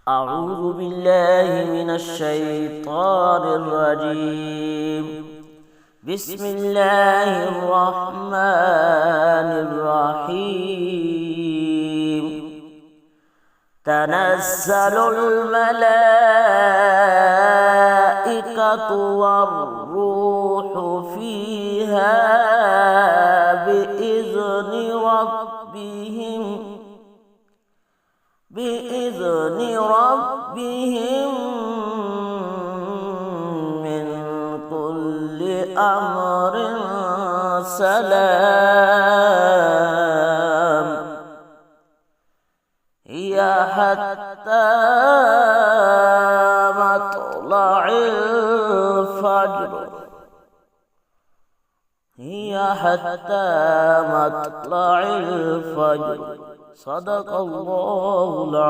أعوذ بالله من الشيطان الرجيم. بسم الله الرحمن الرحيم. تنزل الملائكة والروح فيها بإذن ربهم من كل أمر سلام. هي حتى مطلع الفجر. صدق الله العظيم.